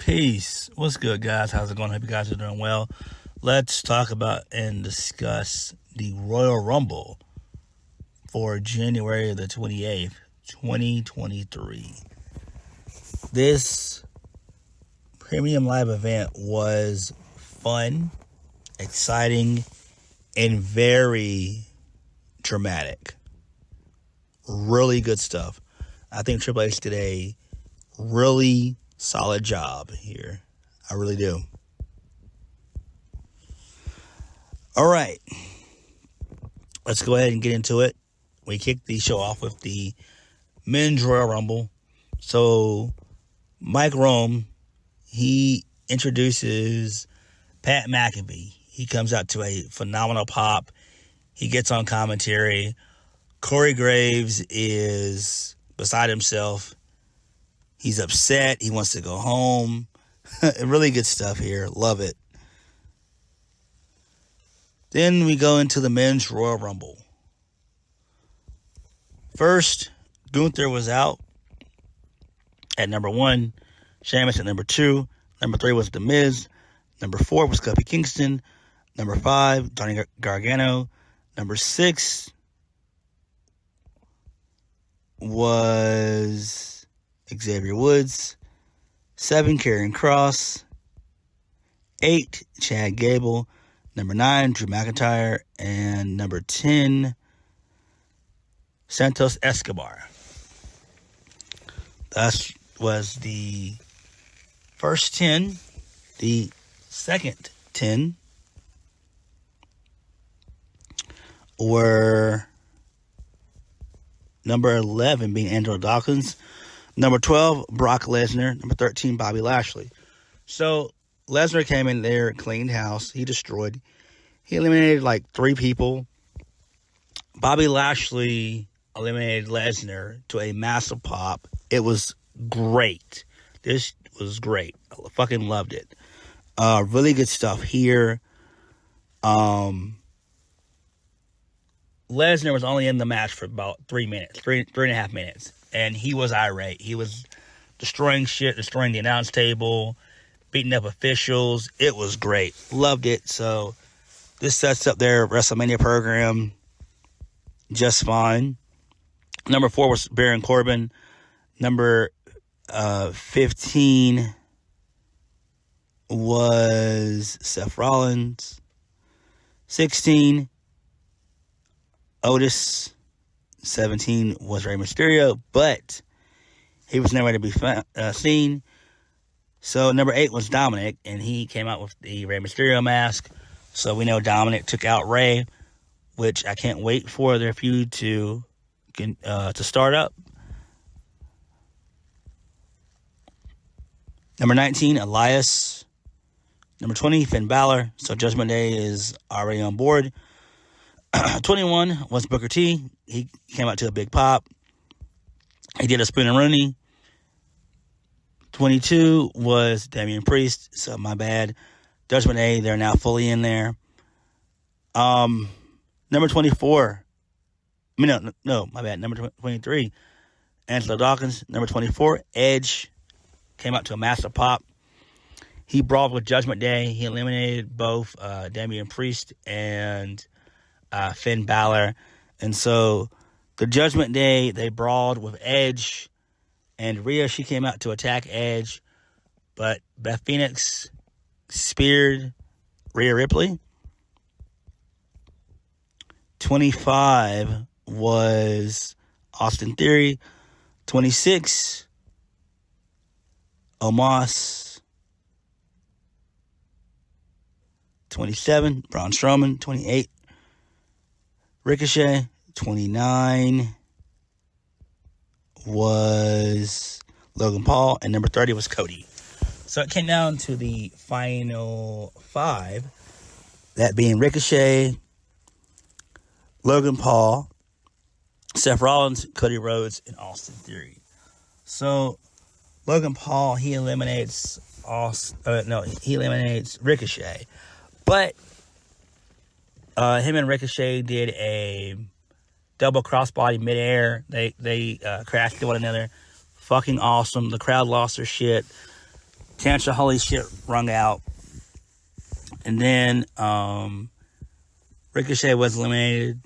Peace. What's good, guys? How's it going? Hope you guys are doing well. Let's talk about and discuss the Royal Rumble for January the 28th, 2023. This premium live event was fun, exciting, and very dramatic. Really good stuff. I think Triple H did a really solid job here. I really do. All right. Let's go ahead and get into it. We kicked the show off with the Men's Royal Rumble. So, Mike Rome, he introduces Pat McAfee. He comes out to a phenomenal pop. He gets on commentary. Corey Graves is beside himself. He's upset. He wants to go home. Really good stuff here. Love it. Then we go into the Men's Royal Rumble. First, Gunther was out at number 1. Sheamus at number 2. Number 3 was The Miz. Number 4 was Kofi Kingston. Number 5, Johnny Gargano. Number 6 was Xavier Woods. 7, Karrion Kross. 8, Chad Gable. Number 9, Drew McIntyre. And number 10, Santos Escobar. That was the first 10. The second 10 were number 11 being Angelo Dawkins. Number 12, Brock Lesnar. Number 13, Bobby Lashley. So, Lesnar came in there, cleaned house. He destroyed. He eliminated like 3 people. Bobby Lashley eliminated Lesnar to a massive pop. It was great. This was great. I fucking loved it. Really good stuff here. Lesnar was only in the match for about 3 minutes, three and a half minutes. And he was irate. He was destroying shit, destroying the announce table, beating up officials. It was great. Loved it. So this sets up their WrestleMania program just fine. Number 4 was Baron Corbin. Number 15 was Seth Rollins. 16, Otis. 17 was Rey Mysterio, but he was nowhere to be seen. So number 8 was Dominic, and he came out with the Rey Mysterio mask. So we know Dominic took out Rey, which I can't wait for their feud to start up. Number 19, Elias. Number 20, Finn Balor. So Judgment Day is already on board. 21 was Booker T. He came out to a big pop. He did a spin and Rooney. 22 was Damian Priest. So my bad. Judgment Day, they're now fully in there. Number 24. No, my bad. Number 23, Angelo Dawkins. Number 24, Edge. Came out to a massive pop. He brawled with Judgment Day. He eliminated both Damian Priest and Finn Balor. And so the Judgment Day, they brawled with Edge. And Rhea, she came out to attack Edge. But Beth Phoenix speared Rhea Ripley. 25 was Austin Theory. 26, Omos. 27, Braun Strowman. 28, Ricochet. 29 was Logan Paul. And number 30 was Cody. So it came down to the final 5. That being Ricochet, Logan Paul, Seth Rollins, Cody Rhodes, and Austin Theory. So Logan Paul, he eliminates Ricochet. But him and Ricochet did a double crossbody midair. They crashed into one another. Fucking awesome. The crowd lost their shit. chance of holy shit rung out. And then Ricochet was eliminated.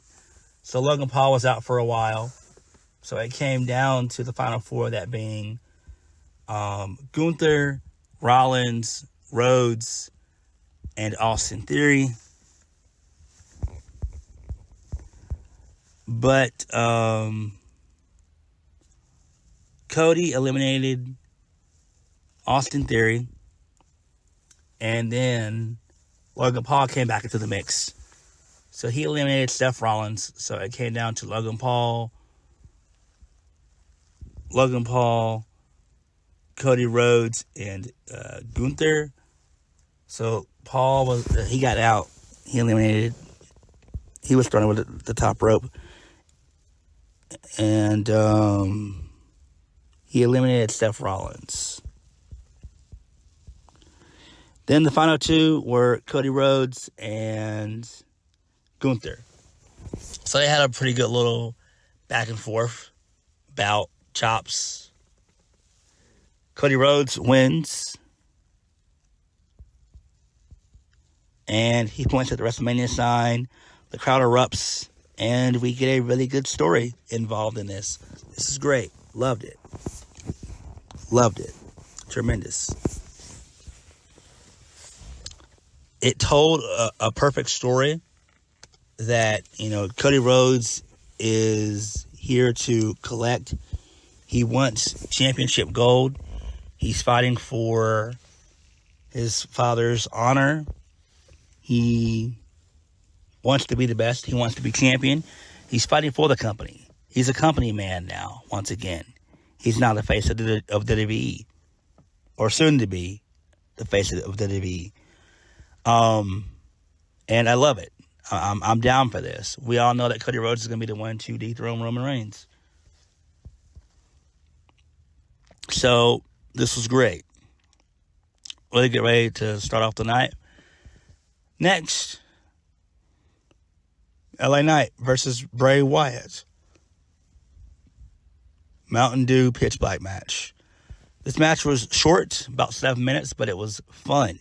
So Logan Paul was out for a while. So it came down to the final four, that being Gunther, Rollins, Rhodes, and Austin Theory. But Cody eliminated Austin Theory. And then Logan Paul came back into the mix. So he eliminated Seth Rollins. So it came down to Logan Paul, Cody Rhodes, and Gunther. So Paul he got out. He eliminated. He was starting with the top rope. And he eliminated Seth Rollins. Then the final two were Cody Rhodes and Gunther. So they had a pretty good little back and forth bout, chops. Cody Rhodes wins. And he points at the WrestleMania sign. The crowd erupts. And we get a really good story involved in this. This is great. Loved it. Loved it. Tremendous. It told a perfect story that, Cody Rhodes is here to collect. He wants championship gold. He's fighting for his father's honor. He wants to be the best. He wants to be champion. He's fighting for the company. He's a company man now, once again. He's now the face of WWE. Or soon to be the face of WWE. And I love it. I'm down for this. We all know that Cody Rhodes is going to be the one to dethrone Roman Reigns. So, this was great. Really get ready to start off the night. Next, LA Knight versus Bray Wyatt. Mountain Dew Pitch Black match. This match was short, about 7 minutes, but it was fun.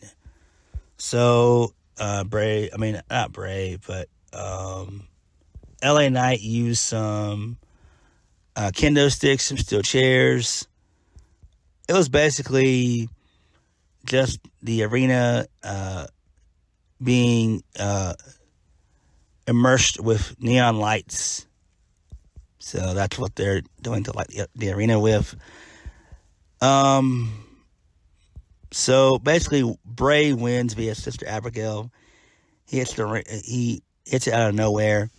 So, not Bray, but LA Knight used some kendo sticks, some steel chairs. It was basically just the arena being immersed with neon lights. So that's what they're doing to light the arena with. So basically, Bray wins via Sister Abigail. He hits it out of nowhere.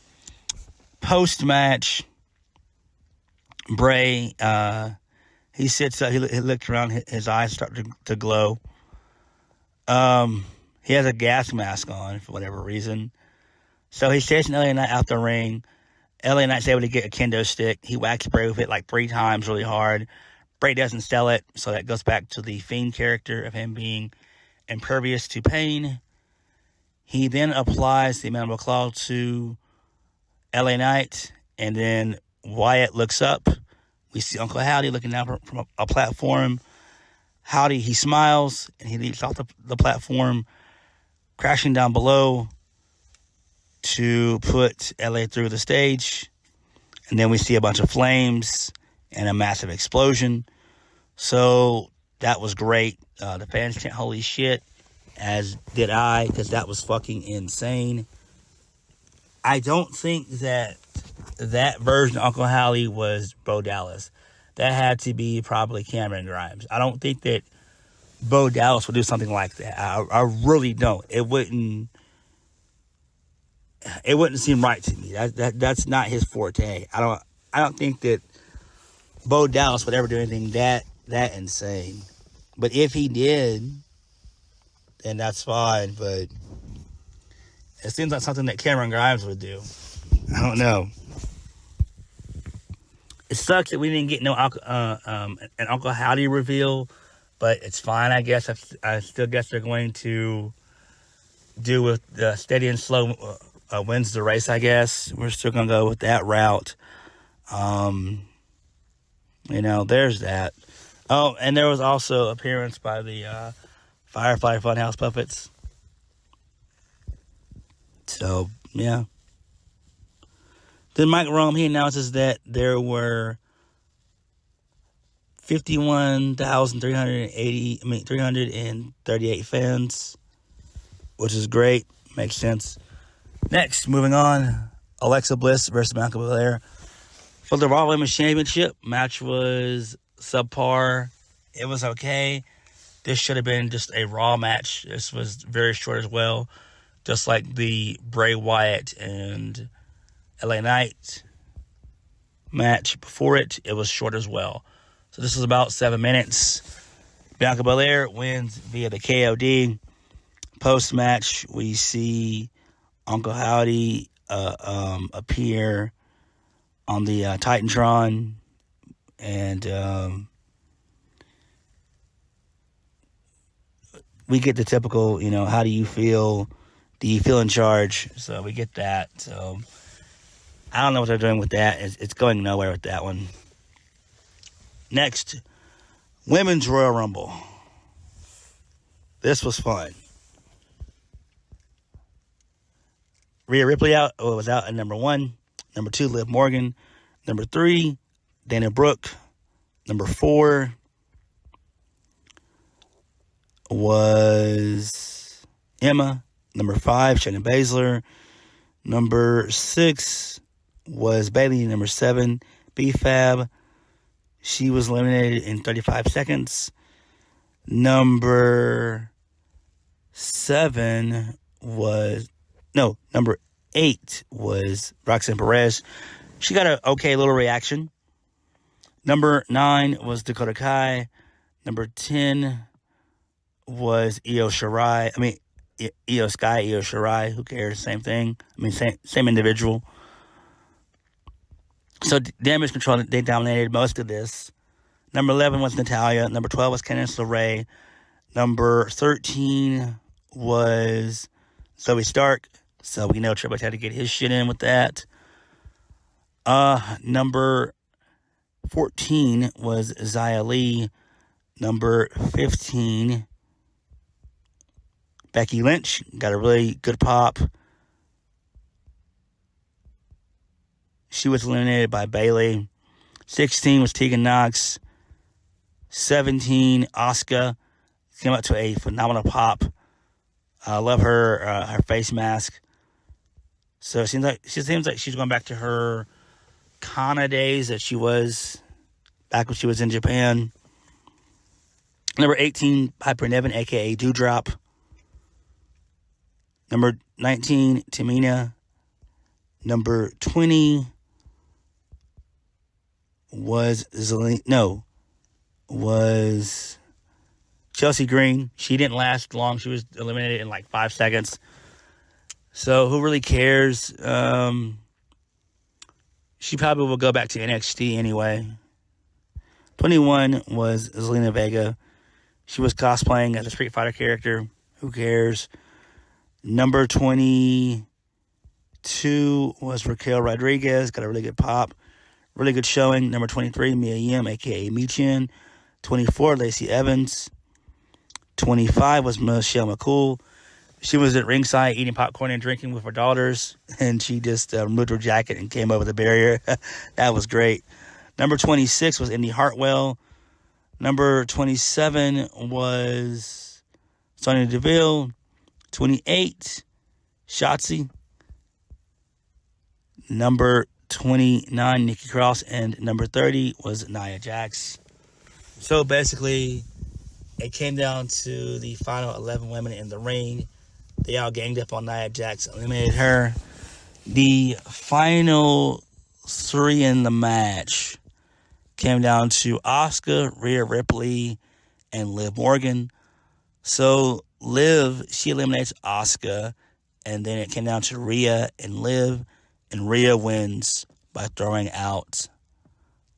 Post match, Bray he sits up. He looks around. His eyes start to glow. He has a gas mask on for whatever reason. So he's chasing LA Knight out the ring. LA Knight's able to get a kendo stick. He whacks Bray with it like 3 times really hard. Bray doesn't sell it, so that goes back to the Fiend character of him being impervious to pain. He then applies the Mandible Claw to LA Knight, and then Wyatt looks up. We see Uncle Howdy looking down from a platform. Howdy, he smiles, and he leaps off the platform, crashing down below to put LA through the stage. And then we see a bunch of flames and a massive explosion. So that was great. The fans chant holy shit, as did I, because that was fucking insane. I don't think that version of Uncle Howdy was Bo Dallas. That had to be probably Cameron Grimes. I don't think that Bo Dallas would do something like that. I really don't. It wouldn't seem right to me. That's not his forte. I don't think that Bo Dallas would ever do anything that insane. But if he did, then that's fine. But it seems like something that Cameron Grimes would do. I don't know. It sucks that we didn't get an Uncle Howdy reveal, but it's fine, I guess. I still guess they're going to do with the steady and slow wins the race, I guess. We're still going to go with that route. There's that. Oh, and there was also appearance by the Firefly Funhouse puppets. So, yeah. Then Mike Rome, he announces that there were 338 fans, which is great. Makes sense. Next, moving on, Alexa Bliss versus Bianca Belair. For the Raw Women's Championship, match was subpar. It was okay. This should have been just a Raw match. This was very short as well. Just like the Bray Wyatt and LA Knight match before it, it was short as well. So this was about 7 minutes. Bianca Belair wins via the KOD. Post-match, we see Uncle Howdy appear on the Titantron, and we get the typical, how do you feel? Do you feel in charge? So we get that. So I don't know what they're doing with that. It's going nowhere with that one. Next, Women's Royal Rumble. This was fun. Rhea Ripley was out at number 1. Number 2, Liv Morgan. Number 3, Dana Brooke. Number 4 was Emma. Number 5, Shayna Baszler. Number 6 was Bayley. Number 7, B-Fab. She was eliminated in 35 seconds. Number 8 was Roxanne Perez. She got an okay little reaction. Number 9 was Dakota Kai. Number 10 was Io Shirai. Io Sky, Io Shirai. Who cares? Same thing. Same individual. So Damage Control, they dominated most of this. Number 11 was Natalya. Number 12 was Candice LeRae. Number 13 was Zoe Stark. So we know Triple H had to get his shit in with that. Number 14 was Xia Li. Number 15, Becky Lynch. Got a really good pop. She was eliminated by Bayley. 16 was Tegan Nox. 17, Asuka. Came up to a phenomenal pop. I love her face mask. So it seems like she's going back to her Kana days that she was back when she was in Japan. Number 18, Piper Niven, a.k.a. Doudrop. Number 19, Tamina. Number 20 was Chelsea Green. She didn't last long. She was eliminated in like 5 seconds. So who really cares? She probably will go back to NXT anyway. 21 was Zelina Vega. She was cosplaying as a Street Fighter character. Who cares? Number 22 was Raquel Rodriguez. Got a really good pop. Really good showing. Number 23, Mia Yim, a.k.a. Michin. 24, Lacey Evans. 25 was Michelle McCool. She was at ringside eating popcorn and drinking with her daughters, and she just removed her jacket and came over the barrier. That was great. Number 26 was Indy Hartwell. Number 27 was Sonya Deville. 28, Shotzi. Number 29, Nikki Cross. And number 30 was Nia Jax. So basically, it came down to the final 11 women in the ring. They all ganged up on Nia Jax, eliminated her. The final 3 in the match came down to Asuka, Rhea Ripley, and Liv Morgan. So Liv, she eliminates Asuka, and then it came down to Rhea and Liv, and Rhea wins by throwing out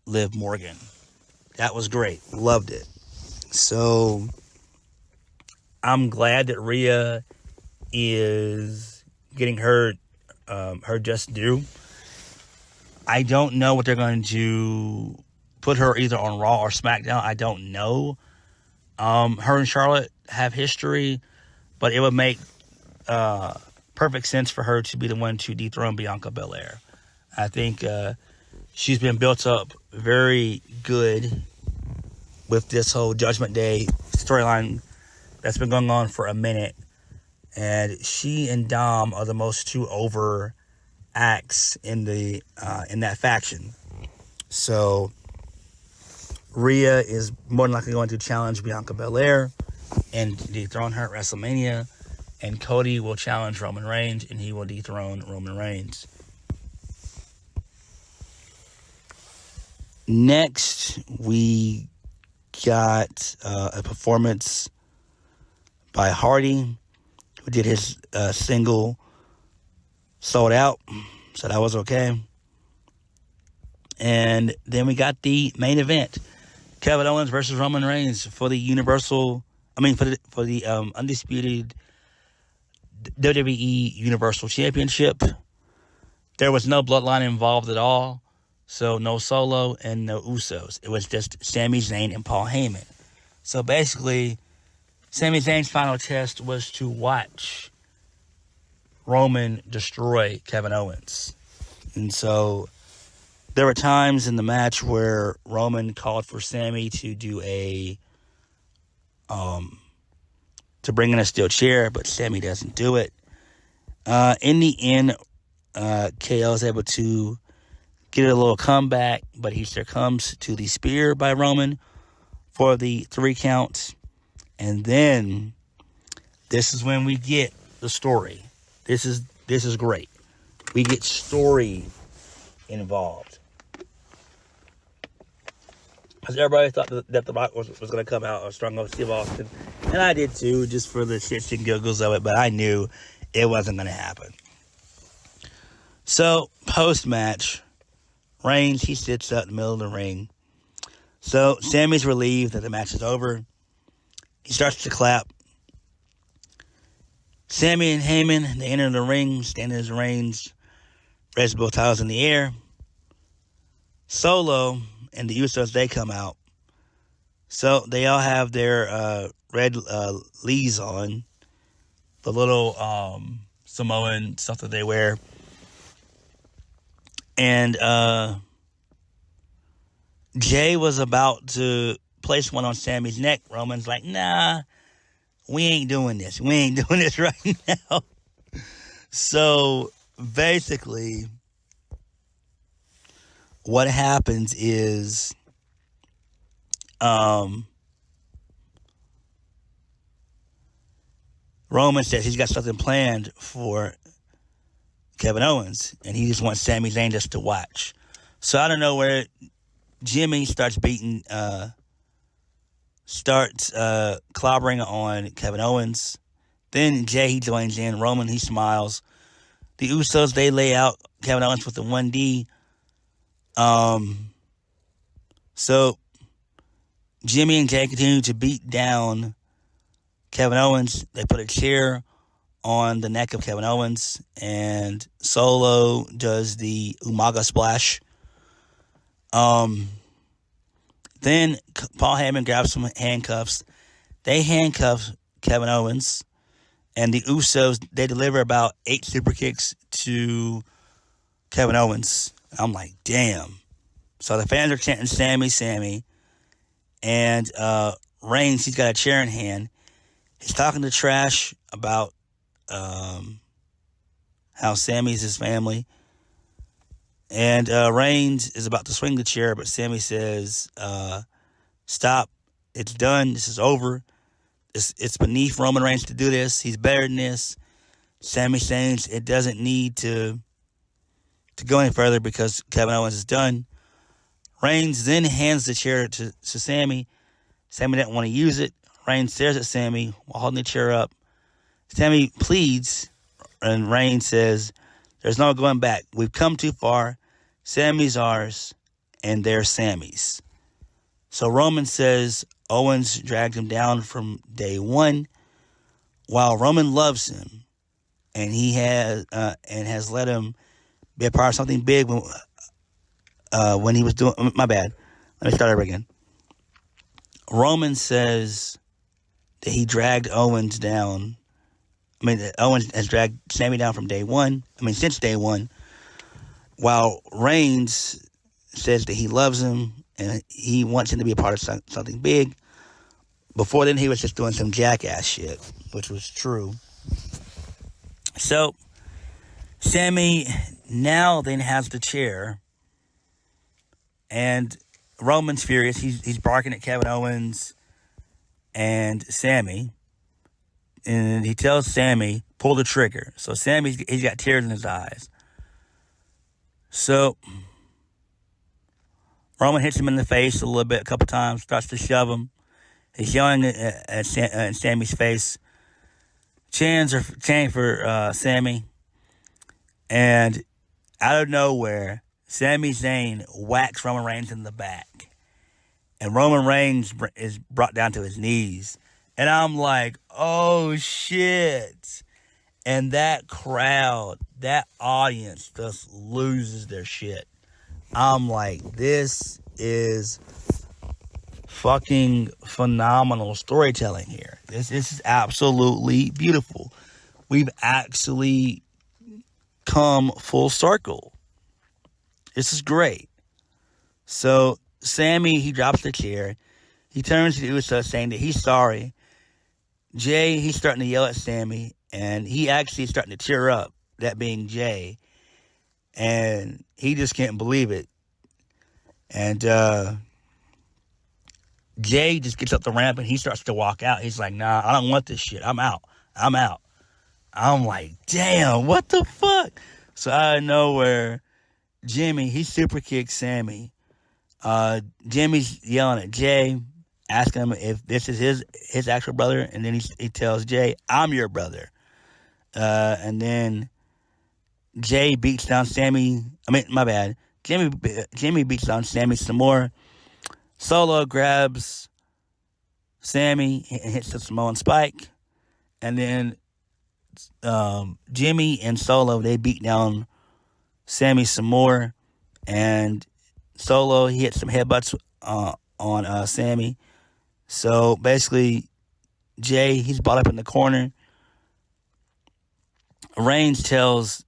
Liv Morgan. That was great. Loved it. So I'm glad that Rhea is getting her just due. I don't know what they're going to do put her either on Raw or SmackDown. I don't know. Her and Charlotte have history, but it would make perfect sense for her to be the one to dethrone Bianca Belair. I think she's been built up very good with this whole Judgment Day storyline that's been going on for a minute. And she and Dom are the most two over acts in that faction. So Rhea is more than likely going to challenge Bianca Belair and dethrone her at WrestleMania. And Cody will challenge Roman Reigns, and he will dethrone Roman Reigns. Next, we got a performance by Hardy, who did his single sold out, so that was okay. And then we got the main event, Kevin Owens versus Roman Reigns for the undisputed WWE Universal Championship. There was no Bloodline involved at all, so no Solo and no Usos. It was just Sami Zayn and Paul Heyman. So basically, Sami Zayn's final test was to watch Roman destroy Kevin Owens. And so there were times in the match where Roman called for Sami to do to bring in a steel chair, but Sami doesn't do it. In the end, KO is able to get a little comeback, but he succumbs to the spear by Roman for the 3 counts. And then this is when we get the story. This is great. We get story involved. Because everybody thought that The Rock was going to come out strong on Steve Austin. And I did too, just for the shits and giggles of it. But I knew it wasn't going to happen. So, post-match, Reigns, he sits up in the middle of the ring. So, Sami's relieved that the match is over. He starts to clap. Sami and Heyman, they enter the ring, standing as Reigns, Red Bull titles in the air. Solo and the Usos, they come out. So they all have their red lees on. The little Samoan stuff that they wear. And Jey was about to place one on Sami's neck. Roman's like, nah, we ain't doing this. We ain't doing this right now. So basically, what happens is Roman says he's got something planned for Kevin Owens, and he just wants Sami Zayn just to watch. So out of nowhere, Jimmy starts clobbering on Kevin Owens. Then Jey, he joins in. Roman, he smiles. The Usos, they lay out Kevin Owens with the 1D. So Jimmy and Jey continue to beat down Kevin Owens. They put a chair on the neck of Kevin Owens, and Solo does the Umaga splash. Then Paul Heyman grabs some handcuffs. They handcuff Kevin Owens, and the Usos, they deliver about 8 super kicks to Kevin Owens. I'm like, damn. So the fans are chanting Sami, Sami. And Reigns, he's got a chair in hand. He's talking to trash about how Sami's his family. And Reigns is about to swing the chair, but Sami says, stop. It's done. This is over. It's beneath Roman Reigns to do this. He's better than this. Sami says it doesn't need to go any further because Kevin Owens is done. Reigns then hands the chair to Sami. Sami didn't want to use it. Reigns stares at Sami while holding the chair up. Sami pleads, and Reigns says, there's no going back. We've come too far. Sami's ours, and they're Sami's. So Roman says Owens dragged him down from day one, while Roman loves him, and he has let him be a part of something big when he was doing. My bad. Let me start over again. Roman says that he dragged Owens down. I mean, Owens has dragged Sami down from day one. I mean, since day one. While Reigns says that he loves him and he wants him to be a part of something big. Before then, he was just doing some jackass shit, which was true. So, Sami now then has the chair, and Roman's furious. He's barking at Kevin Owens and Sami, and he tells Sami, pull the trigger. So he's got tears in his eyes. So Roman hits him in the face a little bit, a couple times, starts to shove him. He's yelling at Sami's face. Chanting for Sami. And out of nowhere, Sami Zayn whacks Roman Reigns in the back. And Roman Reigns is brought down to his knees. And I'm like, oh, shit. And that crowd, that audience just loses their shit. I'm like, this is fucking phenomenal storytelling here. This is absolutely beautiful. We've actually come full circle. This is great. So Sami, he drops the chair. He turns to Uso saying that he's sorry. Jey, he's starting to yell at Sami. And he actually is starting to tear up, that being Jey. And he just can't believe it. And Jey just gets up the ramp and he starts to walk out. He's like, nah, I don't want this shit. I'm out. I'm like, damn, what the fuck? So out of nowhere, Jimmy, he super kicks Sami. Jimmy's yelling at Jey, asking him if this is his actual brother. And then he tells Jey, I'm your brother. And then Jey beats down Sami. I mean, my bad. Jimmy beats down Sami some more. Solo grabs Sami and hits the Samoan spike. And then Jimmy and Solo, they beat down Sami some more. And Solo, he hits some headbutts on Sami. So basically, Jey, he's brought up in the corner. Reigns tells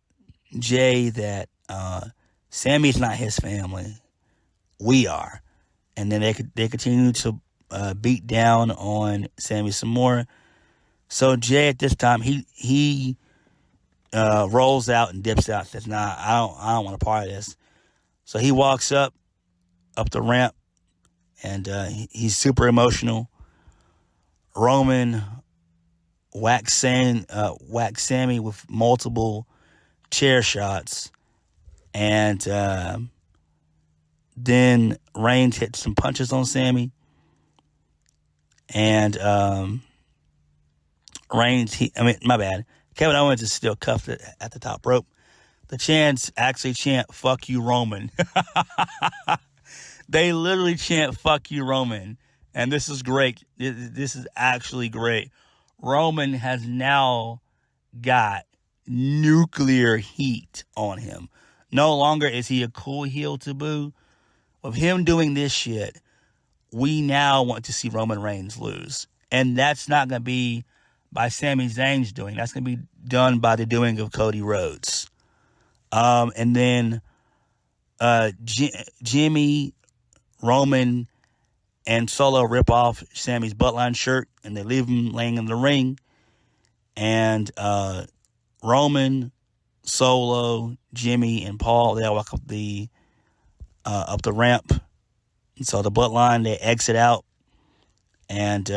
Jey that Sami's not his family. We are. And then they continue to beat down on Sami some more. So Jey at this time, he rolls out and dips out. Says, nah, I don't want a part of this. So he walks up the ramp, and he's super emotional. Roman whacks Sami with multiple chair shots, and then Reigns hits some punches on Sami, and Kevin Owens is still cuffed at the top rope. The chants actually chant, fuck you, Roman. They literally chant, fuck you, Roman. And this is great. This is actually great. Roman has now got nuclear heat on him. No longer is he a cool heel to boo. With him doing this shit, we now want to see Roman Reigns lose. And that's not going to be by Sami Zayn's doing. That's going to be done by the doing of Cody Rhodes. And then Jimmy, Roman, and Solo rip off Sami's Bloodline shirt, and they leave him laying in the ring. And Roman, Solo, Jimmy, and Paul, they all walk up the ramp. And so the Bloodline, they exit out, and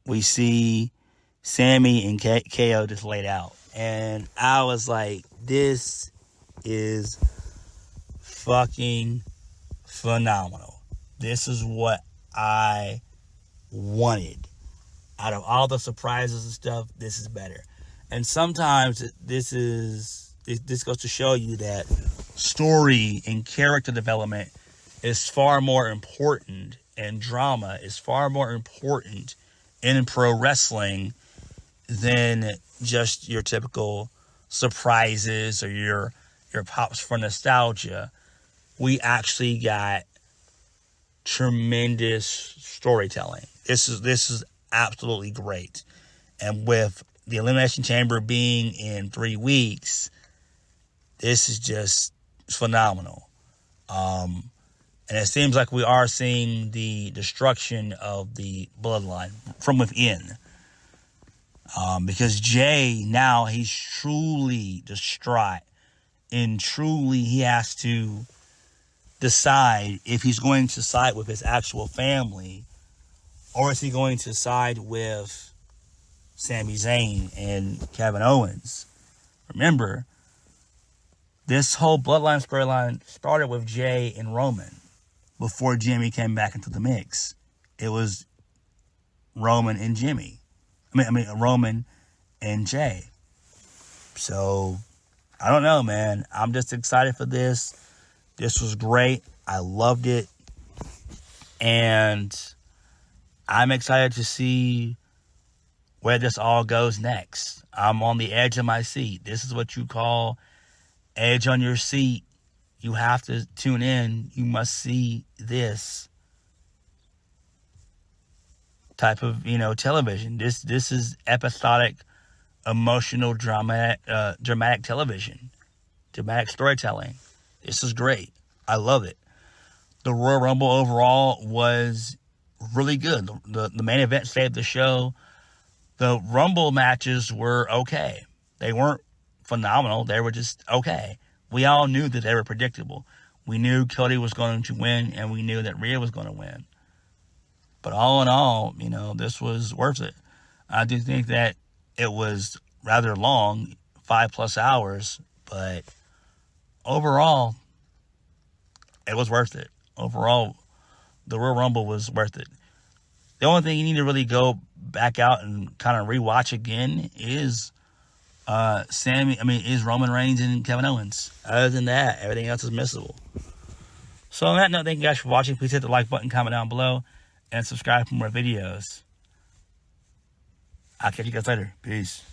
we see Sami and KO just laid out. And I was like, this is fucking phenomenal. This is what I wanted. Out of all the surprises and stuff, this is better. And sometimes this goes to show you that story and character development is far more important, and drama is far more important in pro wrestling than just your typical surprises or your pops for nostalgia. We actually got tremendous storytelling. This is absolutely great. And with the Elimination Chamber being in 3 weeks, this is just phenomenal. And it seems like we are seeing the destruction of the Bloodline from within. Because Jey, now he's truly distraught. And truly he has to decide if he's going to side with his actual family, or is he going to side with Sami Zayn and Kevin Owens. Remember, this whole Bloodline storyline started with Jey and Roman before Jimmy came back into the mix. It was Roman and Jimmy. I mean Roman and Jey. So, I don't know, man. I'm just excited for this. This was great. I loved it. And I'm excited to see where this all goes next. I'm on the edge of my seat. This is what you call edge on your seat. You have to tune in. You must see this type of, television. This is episodic, emotional, dramatic television. Dramatic storytelling. This is great. I love it. The Royal Rumble overall was really good. The main event saved the show. The Rumble matches were okay. They weren't phenomenal. They were just okay. We all knew that they were predictable. We knew Cody was going to win, and we knew that Rhea was going to win. But all in all, this was worth it. I do think that it was rather long, 5+ hours, but overall, it was worth it. Overall, the Royal Rumble was worth it. The only thing you need to really go back out and kind of rewatch again is Roman Reigns and Kevin Owens. Other than that, everything else is missable. So on that note, thank you guys for watching. Please hit the like button, comment down below, and subscribe for more videos. I'll catch you guys later. Peace.